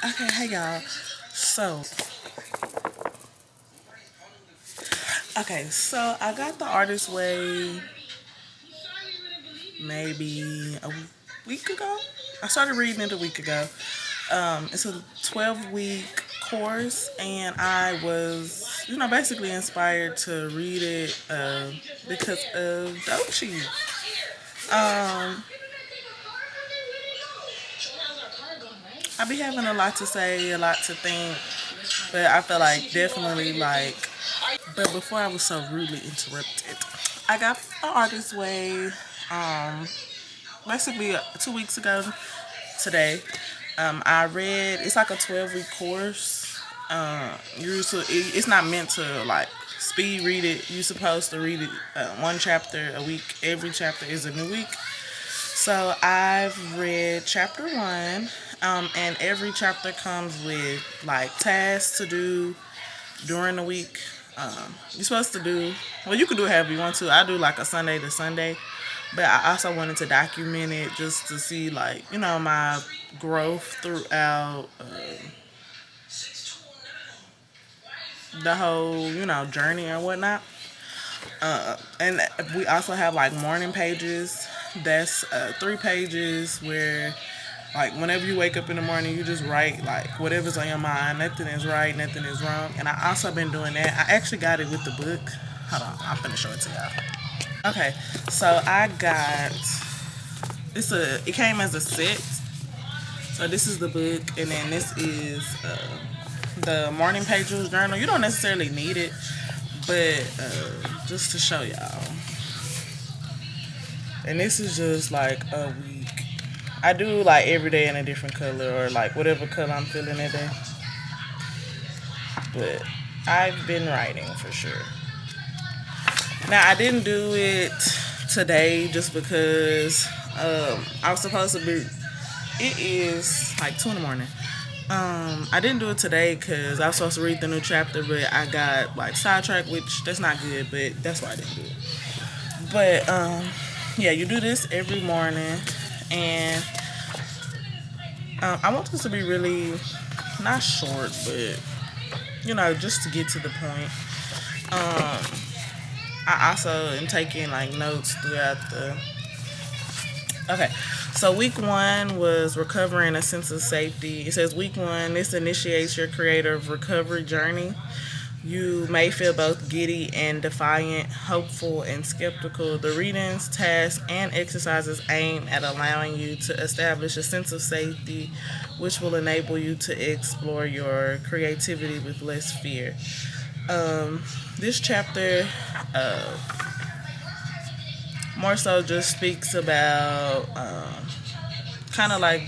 Okay, hey y'all. So, so I got The Artist Way maybe a week ago. I started reading it a week ago. It's a 12-week course, and I was, basically inspired to read it because of Dochi. Um, I be having a lot to say, a lot to think, but I feel like definitely like. But before I was so rudely interrupted, I got The Artist Way basically 2 weeks ago today. I read, it's like a 12-week course. It's not meant to like speed read it. You're supposed to read it one chapter a week. Every chapter is a new week. So I've read chapter one, and every chapter comes with like tasks to do during the week. You're supposed to do, well, you can do it however you want to. I do like a Sunday to Sunday, but I also wanted to document it just to see, like, my growth throughout the whole, journey or whatnot. And we also have like morning pages. That's 3 pages where, like, whenever you wake up in the morning, you just write like whatever's on your mind. Nothing is right, nothing is wrong. And I also been doing that. I actually got it with the book. Hold on, I'm finna show it to y'all. Okay, so I got it came as a set. So this is the book, and then this is the morning pages journal. You don't necessarily need it, but just to show y'all. And this is just like a week. I do like every day in a different color or like whatever color I'm feeling that day. But I've been writing for sure. Now I didn't do it today just because I was supposed to be. It is like 2 in the morning. I didn't do it today because I was supposed to read the new chapter, but I got like sidetracked, which that's not good. But that's why I didn't do it. But yeah, you do this every morning, and I want this to be really not short, but just to get to the point. I also am taking like notes throughout the. Okay, so week one was recovering a sense of safety. It says week one, this initiates your creative recovery journey. You may feel both giddy and defiant, hopeful and skeptical. The readings, tasks, and exercises aim at allowing you to establish a sense of safety, which will enable you to explore your creativity with less fear. This chapter more so just speaks about kind of like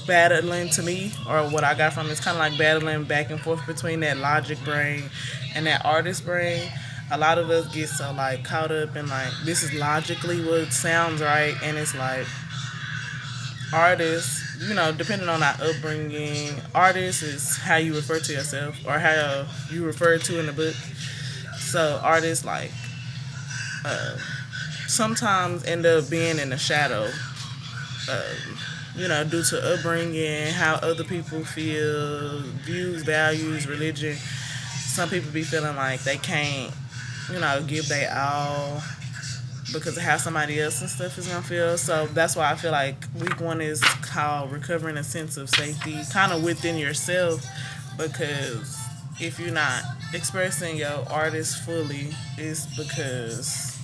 battling to me, or what I got from it is kind of like battling back and forth between that logic brain and that artist brain. A lot of us get so like caught up in like this is logically what sounds right, and it's like artists, depending on our upbringing, artists is how you refer to yourself or how you refer to in the book. So artists like sometimes end up being in the shadow, due to upbringing, how other people feel, views, values, religion. Some people be feeling like they can't, give their all because of how somebody else and stuff is gonna feel. So that's why I feel like week one is called recovering a sense of safety, kind of within yourself, because if you're not expressing your artist fully, it's because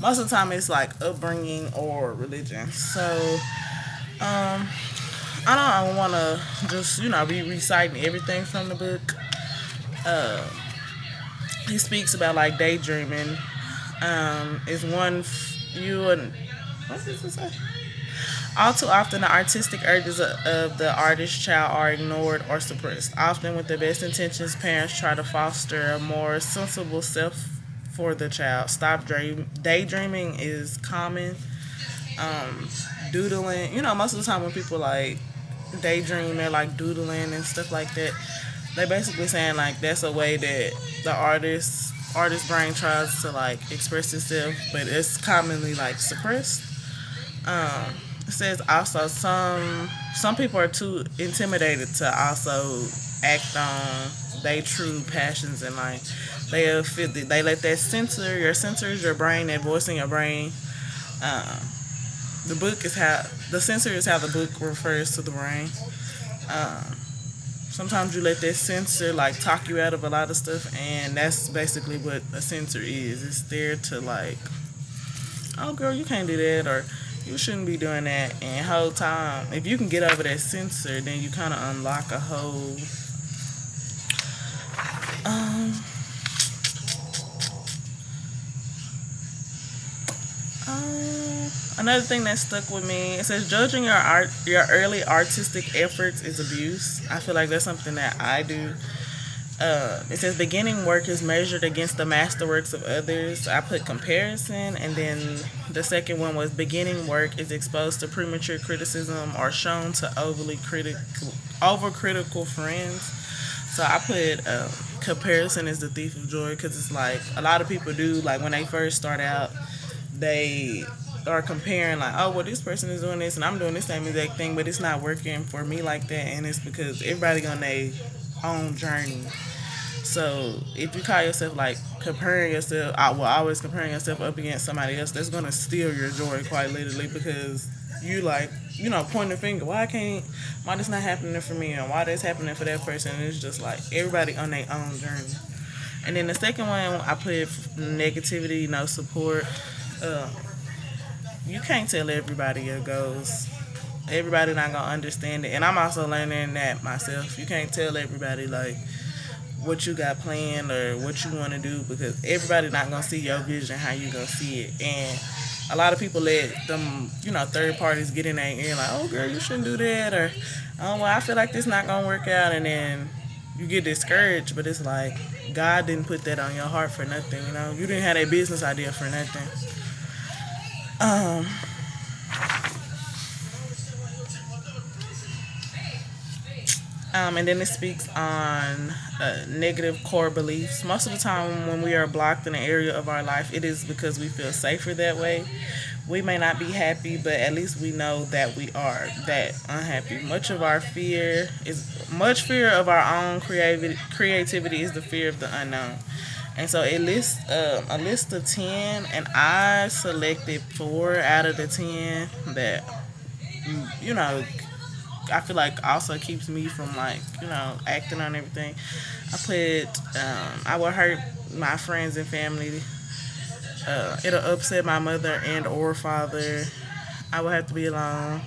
most of the time it's like upbringing or religion. So I don't want to just be reciting everything from the book. He speaks about like daydreaming. Is one you and what does it say? All too often, the artistic urges of the artist child are ignored or suppressed. Often, with the best intentions, parents try to foster a more sensible self for the child. Daydreaming is common. Doodling, most of the time when people like daydream, they're like doodling and stuff like that. They basically saying like that's a way that the artist brain tries to like express itself, but it's commonly like suppressed. It says also some people are too intimidated to also act on their true passions in life. They let that censor your sensors, your brain, that voice in your brain. Um, the book is how the censor is how the book refers to the brain. Um, Sometimes you let that censor like talk you out of a lot of stuff, and that's basically what a censor is. It's there to like, oh girl, you can't do that, or you shouldn't be doing that. And whole time, if you can get over that censor, then you kind of unlock a whole. Um, Another thing that stuck with me, it says judging your early artistic efforts is abuse. I feel like that's something that I do. It says beginning work is measured against the masterworks of others. I put comparison, and then the second one was beginning work is exposed to premature criticism or shown to overcritical friends. So I put comparison is the thief of joy, because it's like a lot of people do, like when they first start out, they are comparing like, oh well, this person is doing this and I'm doing the same exact thing, but it's not working for me like that, and it's because everybody on their own journey. So if you call yourself like comparing yourself, always comparing yourself up against somebody else, that's gonna steal your joy quite literally, because you like, pointing the finger, why this not happening for me, and why this happening for that person. And it's just like everybody on their own journey. And then the second one I put negativity, no support. Uh, you can't tell everybody your goals. Everybody not gonna understand it, and I'm also learning that myself. You can't tell everybody like what you got planned or what you want to do, because everybody not gonna see your vision how you gonna see it. And a lot of people let them, third parties get in their ear like, oh girl, you shouldn't do that, or oh well, I feel like this not gonna work out, and then you get discouraged. But it's like God didn't put that on your heart for nothing. You didn't have that business idea for nothing. Um, and then it speaks on negative core beliefs. Most of the time, when we are blocked in an area of our life, it is because we feel safer that way. We may not be happy, but at least we know that we are that unhappy. Much fear of our own creativity is the fear of the unknown. And so it lists a list of 10, and I selected 4 out of the 10 that, you know, I feel like also keeps me from like, acting on everything. I would hurt my friends and family. It'll upset my mother and or father. I would have to be alone,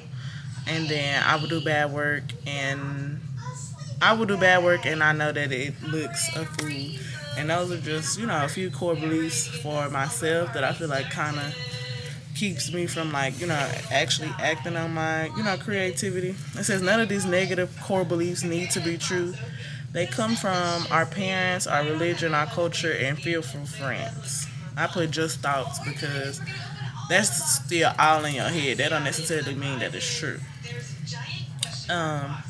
and then I would do bad work, and I know that it looks a fool. And those are just, a few core beliefs for myself that I feel like kind of keeps me from like, actually acting on my, creativity. It says none of these negative core beliefs need to be true. They come from our parents, our religion, our culture, and fearful friends. I put just thoughts because that's still all in your head. That don't necessarily mean that it's true. Um,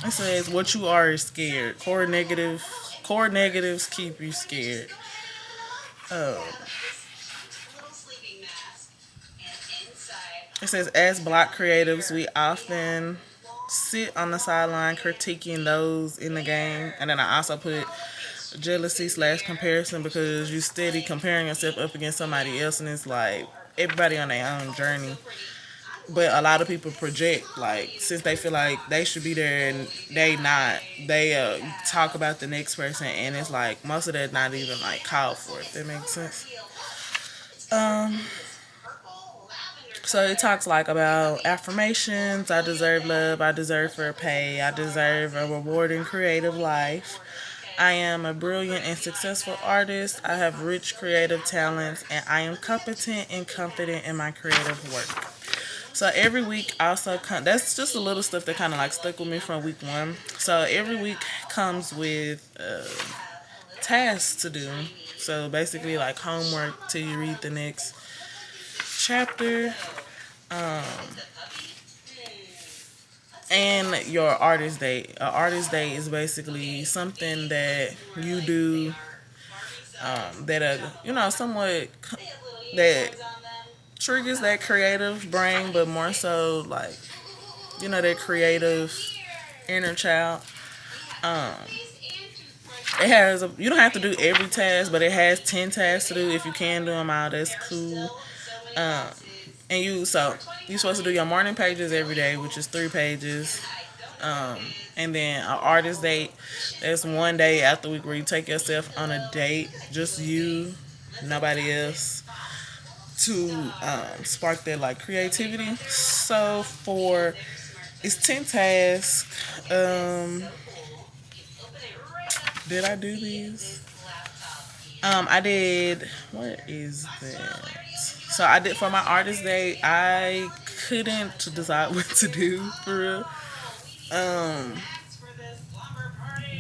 it says what you are is scared. Core negatives keep you scared. Um, it says as black creatives, we often sit on the sideline critiquing those in the game. And then I also put jealousy / comparison, because you steady comparing yourself up against somebody else, and it's like everybody on their own journey. But a lot of people project, like, since they feel like they should be there and they not, they talk about the next person, and it's like most of that not even like called for. If that makes sense. Um, so it talks like about affirmations. I deserve love. I deserve fair pay. I deserve a rewarding creative life. I am a brilliant and successful artist. I have rich creative talents, and I am competent and confident in my creative work. So every week also that's just a little stuff that kind of like stuck with me from week 1. So every week comes with tasks to do. So basically like homework till you read the next chapter. Um, and your artist day. An artist day is basically something that you do that are somewhat that triggers that creative brain, but more so like, that creative inner child. Um, it has you don't have to do every task, but it has 10 tasks to do. If you can do them all, that's cool. Um, and you're supposed to do your morning pages every day, which is 3 pages. Um, and then an artist date. That's one day after week where you take yourself on a date, just you, nobody else, to spark that like creativity. So for it's 10 tasks. Did I do these? I did. What is that? So I did for my artist day. I couldn't decide what to do for real. Um,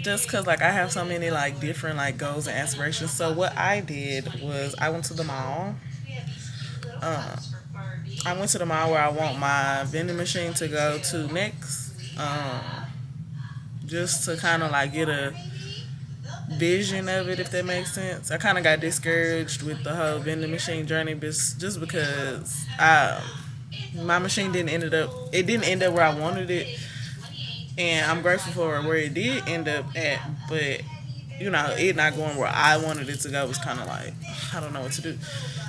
just cause like I have so many like different like goals and aspirations. So what I did was I went to the mall. Um, I went to the mall where I want my vending machine to go to next. Just to kind of like get a vision of it, if that makes sense. I kind of got discouraged with the whole vending machine journey, just because my machine didn't end up where I wanted it, and I'm grateful for where it did end up at, but it not going where I wanted it to go was kind of like I don't know what to do.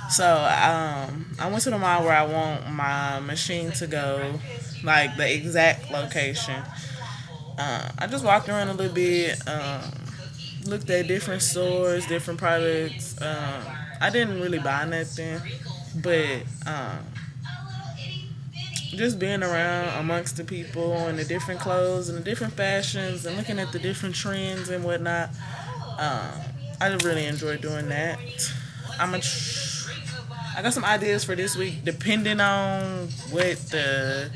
So I went to the mall where I want my machine to go, like the exact location. I just walked around a little bit, looked at different stores, different products. I didn't really buy nothing, but just being around amongst the people and the different clothes and the different fashions and looking at the different trends and whatnot, I just really enjoy doing that. I'm a I got some ideas for this week, depending on what the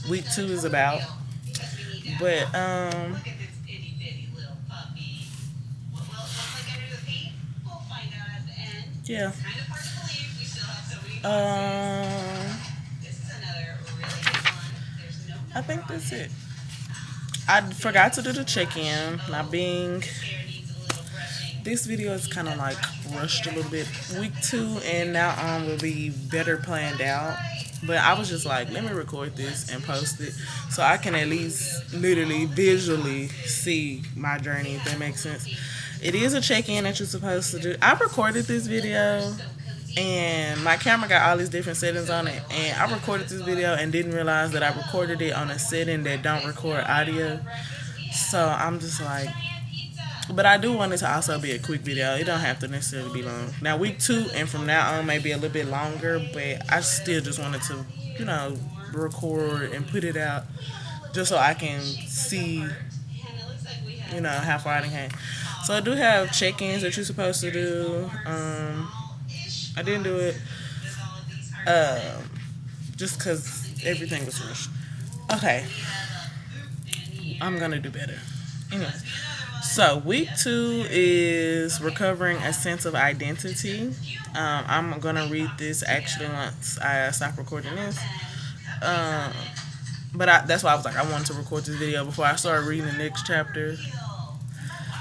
week 2 is about. But yeah. I think that's it. I forgot to do the check-in. Not being this video is kind of like rushed a little bit. Week 2 and now on will be better planned out. But I was just like, let me record this and post it so I can at least literally visually see my journey, if that makes sense. It is a check-in that you're supposed to do. I recorded this video and my camera got all these different settings on it, and I recorded this video and didn't realize that I recorded it on a setting that don't record audio. So I'm just like, but I do want it to also be a quick video. It don't have to necessarily be long. Now week 2 and from now on may be a little bit longer, but I still just wanted to, record and put it out just so I can see, how far I came. So I do have check-ins that you're supposed to do. I didn't do it just because everything was rushed. Okay, I'm gonna do better. Anyways, so week 2 is recovering a sense of identity. I'm gonna read this actually once I stop recording this. But that's why I was like, I wanted to record this video before I start reading the next chapter.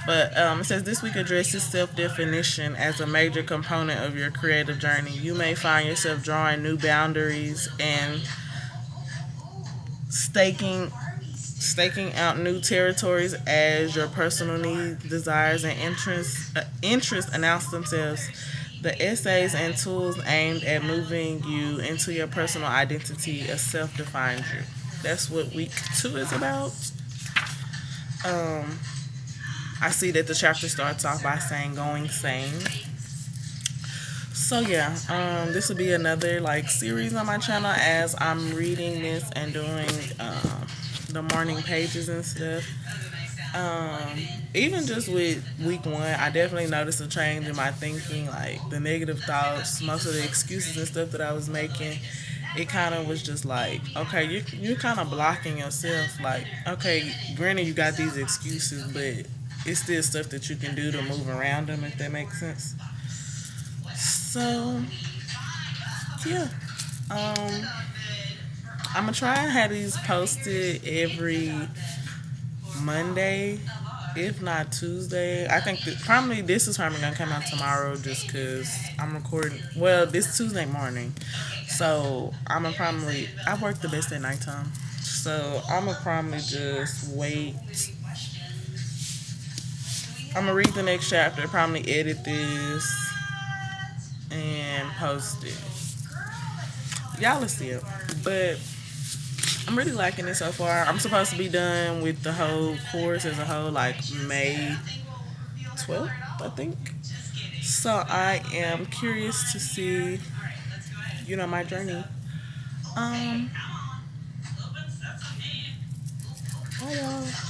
But it says this week addresses self-definition as a major component of your creative journey. You may find yourself drawing new boundaries and staking out new territories as your personal needs, desires, and interests announce themselves. The essays and tools aimed at moving you into your personal identity as self-defines you. That's what week 2 is about. I see that the chapter starts off by saying going sane. So yeah, this will be another like series on my channel as I'm reading this and doing the morning pages and stuff. Even just with week 1, I definitely noticed a change in my thinking, like the negative thoughts, most of the excuses and stuff that I was making. It kind of was just like, okay, you're kind of blocking yourself. Like, okay, granted you got these excuses, but it's still stuff that you can do to move around them, if that makes sense. So, yeah. I'm going to try and have these posted every Monday. If not Tuesday, I think probably this is probably gonna come out tomorrow just because I'm recording. Well, this Tuesday morning, so I'm gonna probably I work the best at nighttime, so I'm gonna probably just wait. I'm gonna read the next chapter, probably edit this and post it. Y'all will see it, but I'm really liking it so far. I'm supposed to be done with the whole course as a whole like May 12th, I think. So I am curious to see, my journey. Um, bye y'all.